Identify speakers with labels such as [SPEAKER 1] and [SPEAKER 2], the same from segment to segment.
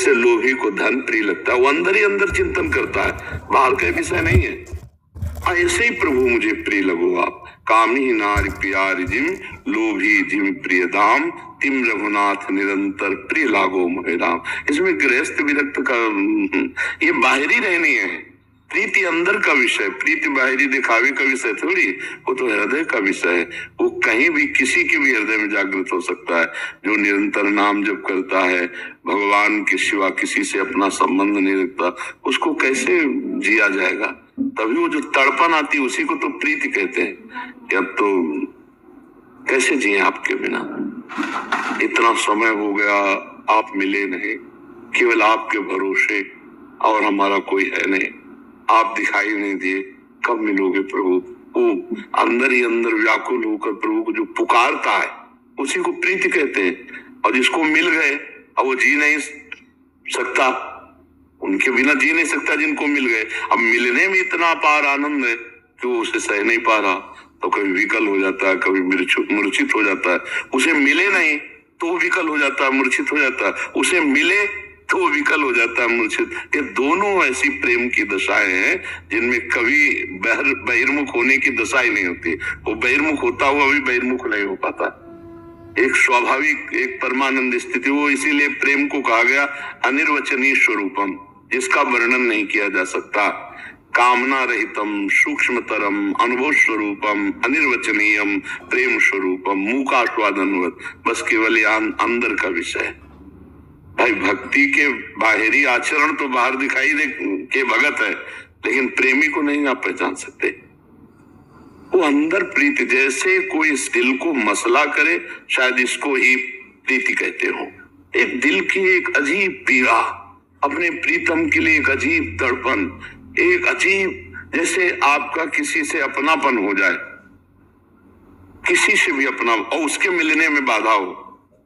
[SPEAKER 1] जैसे लोभी को धन प्रिय लगता है, वो अंदर ही अंदर चिंतन करता है, बाहर का विषय नहीं है। ऐसे ही प्रभु मुझे प्रिय लगो आप। कामी नारी प्यारी जिम लोभी जिम प्रिय दाम, तिम रघुनाथ निरंतर प्रिय लागो मोहे राम। इसमें गृहस्थ विरक्त का ये बाहरी रहनी है, प्रीति अंदर का विषय। प्रीति बाहरी दिखावे का विषय थोड़ी, वो तो हृदय का विषय है। वो कहीं भी किसी के भी हृदय में जागृत हो सकता है। जो निरंतर नाम जप करता है, भगवान के सिवा किसी से अपना संबंध नहीं रखता, उसको कैसे जिया जाएगा? तभी वो जो तड़पन आती है उसी को तो प्रीति कहते हैं कि अब तो कैसे जिए आपके बिना। इतना समय हो गया, आप मिले नहीं, केवल आपके भरोसे, और हमारा कोई है नहीं। आप दिखाई नहीं दिए, कब मिलोगे प्रभु? वो अंदर ही अंदर व्याकुल होकर प्रभु को जो पुकारता है उसी को प्रीति कहते हैं। और जिसको मिल गए, अब वो जी नहीं सकता, उनके बिना जी नहीं सकता जिनको मिल गए। अब मिलने में इतना अपार आनंद है कि वो उसे सह नहीं पा रहा, तो कभी विकल हो जाता है, कभी मूर्छित हो जाता है। उसे मिले नहीं तो वो विकल हो जाता है, मूर्छित हो जाता है। उसे मिले तो वो विकल हो जाता है, मूर्छित। ये दोनों ऐसी प्रेम की दशाएं हैं जिनमें कभी बहिर्मुख होने की दशा ही नहीं होती। वो बहिर्मुख होता हुआ भी बहिर्मुख नहीं हो पाता। एक स्वाभाविक, एक परमानंद स्थिति, वो इसीलिए प्रेम को कहा गया अनिर्वचनीय स्वरूपम, जिसका वर्णन नहीं किया जा सकता। कामना रहितम सूक्ष्मतरम अनुभव स्वरूपम अनिर्वचनीयम प्रेम स्वरूपम मूकास्वादनवत। बस केवल अंदर का विषय। भाई भक्ति के बाहरी आचरण तो बाहर दिखाई दे के भगत है, लेकिन प्रेमी को नहीं आप पहचान सकते। वो अंदर प्रीति, जैसे कोई इस दिल को मसला करे, शायद इसको ही प्रीति कहते हो। एक दिल की एक अजीब पीड़ा, अपने प्रीतम के लिए एक अजीब तड़पन, एक अजीब, जैसे आपका किसी से अपनापन हो जाए, किसी से भी अपना, और उसके मिलने में बाधा हो।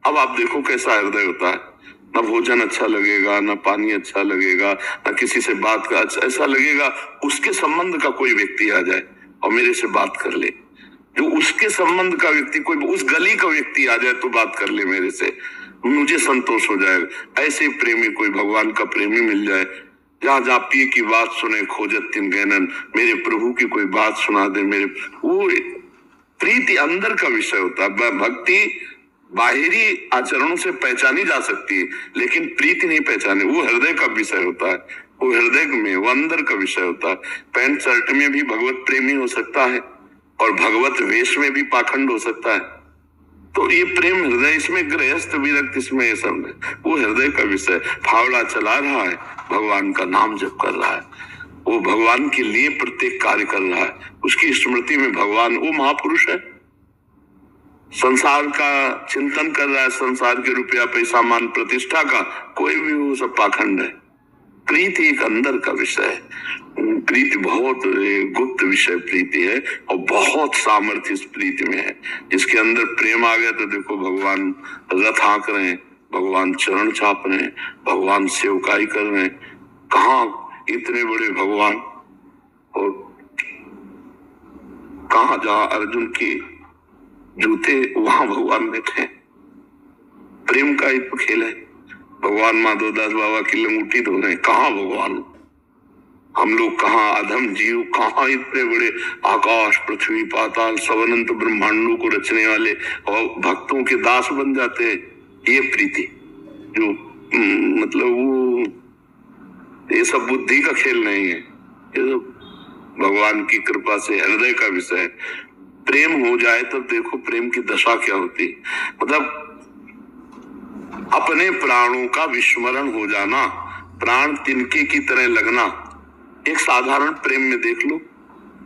[SPEAKER 1] अब आप देखो कैसा हृदय होता है। न भोजन अच्छा लगेगा, न पानी अच्छा लगेगा, न किसी से बात का अच्छा, ऐसा लगेगा उसके संबंध का कोई व्यक्ति आ जाए और मेरे से बात कर ले। जो उसके संबंध का व्यक्ति, कोई उस गली का व्यक्ति आ जाए तो बात कर ले मेरे से, मुझे संतोष हो जाएगा। ऐसे प्रेमी, कोई भगवान का प्रेमी मिल जाए, जहाँ जहाँ पिए की बात सुने खोजत तिन गहनन, मेरे प्रभु की कोई बात सुना दे मेरे, वो प्रीति अंदर का विषय होता है। भक्ति बाहरी आचरणों से पहचानी जा सकती है, लेकिन प्रीति नहीं पहचाने, वो हृदय का विषय होता है। वो हृदय में, वो अंदर का विषय होता है। पैंट शर्ट में भी भगवत प्रेमी हो सकता है और भगवत वेश में भी पाखंड हो सकता है। तो ये प्रेम हृदय, इसमें गृहस्थ विरक्त, इसमें ये सब वो हृदय का विषय। फावड़ा चला रहा है, भगवान का नाम जप कर रहा है, वो भगवान के लिए प्रत्येक कार्य कर रहा है, उसकी स्मृति में भगवान, वो महापुरुष है। संसार का चिंतन कर रहा है, संसार के रुपया पैसा मान प्रतिष्ठा का, कोई भी वो सब पाखंड है। प्रीति एक अंदर का विषय है। प्रीति बहुत गुप्त विषय प्रीति है, और बहुत सामर्थ्य इस प्रीति में है। जिसके अंदर प्रेम आ गया तो देखो भगवान रथ हाँक रहे हैं, भगवान चरण छाप रहे हैं, भगवान सेवकाई कर रहे हैं। कहाँ इतने बड़े भगवान, और कहाँ जहाँ अर्जुन के जूते वहां भगवान बैठे। प्रेम का एक खेल है। भगवान माधवदास बाबा की लंगूटी धो रहे हैं, कहाँ भगवान? हम लोग कहाँ अधम जीव, कहाँ इतने बड़े आकाश पृथ्वी पाताल सब अनंत ब्रह्मांडों को रचने वाले, और भक्तों के दास बन जाते हैं। ये प्रीति जो मतलब वो, ये सब बुद्धि का खेल नहीं है, ये तो भगवान की कृपा से हृदय का विषय है। प्रेम हो जाए तो देखो प्रेम की दशा क्या होती, मतलब अपने प्राणों का विस्मरण हो जाना, प्राण तिनके की तरह लगना। एक साधारण प्रेम में देख लो,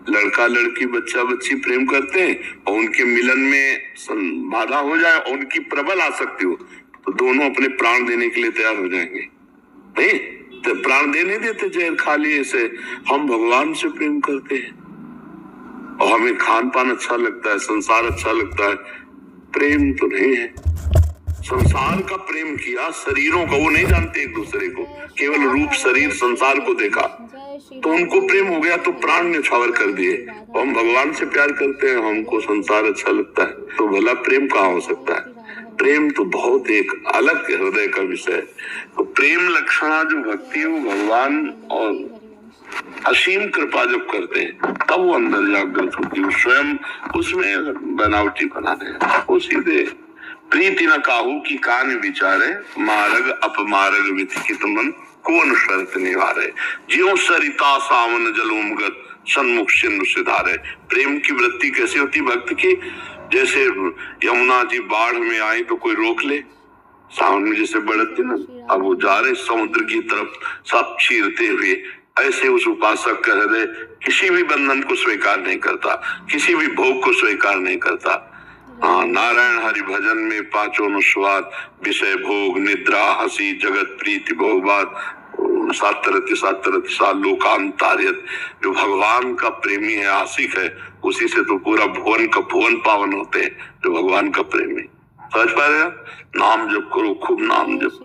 [SPEAKER 1] लड़का लड़की बच्चा बच्ची प्रेम करते हैं और उनके मिलन में बाधा हो जाए और उनकी प्रबल आसक्ति हो तो दोनों अपने प्राण देने के लिए तैयार हो जाएंगे। नहीं तो प्राण देने देते जहर खा लिए से। हम भगवान से प्रेम करते हैं और हमें खान पान अच्छा लगता है, संसार अच्छा लगता है, प्रेम तो नहीं है। संसार का प्रेम किया, शरीरों का, वो नहीं जानते एक दूसरे को, केवल रूप शरीर संसार को देखा तो उनको प्रेम हो गया, तो प्राण न्यौछावर कर दिए। हम भगवान से प्यार करते हैं, हमको संसार अच्छा लगता है, तो भला प्रेम कहाँ हो सकता है? प्रेम तो बहुत एक अलग हृदय का विषय है। तो प्रेम लक्षणा जो भक्ति है वो भगवान और असीम कृपा जब करते हैं तब वो अंदर जागृत होती है, स्वयं उसमें बनावटी बनाने वो सीधे प्रीति न काहू की कान विचारे, मार्ग अपमार्ग विधिकित मन कौन शर्त निवारे, ज्यों सरिता सावन जलोमगत सन्मुख सिंधु सिधारे। प्रेम की वृत्ति कैसे होती भक्त की? जैसे यमुना जी बाढ़ में आई तो कोई रोक ले, सावन में जैसे बढ़ती ना, अब वो जा रहे समुद्र की तरफ सब चीरते हुए, ऐसे उस उपासक का हृदय किसी भी बंधन को स्वीकार नहीं करता, किसी भी भोग को स्वीकार नहीं करता। नारायण हरि भजन में पांचों अनुस्वाद, विषय भोग निद्रा हंसी जगत प्रीति भोगवाद सातरति सातरति सा लोकांतार्यत। जो भगवान का प्रेमी है, आशिक है, उसी से तो पूरा भुवन का भुवन पावन होते हैं, जो भगवान का प्रेमी। समझ पा रहे हैं? नाम जप करो, खूब नाम जप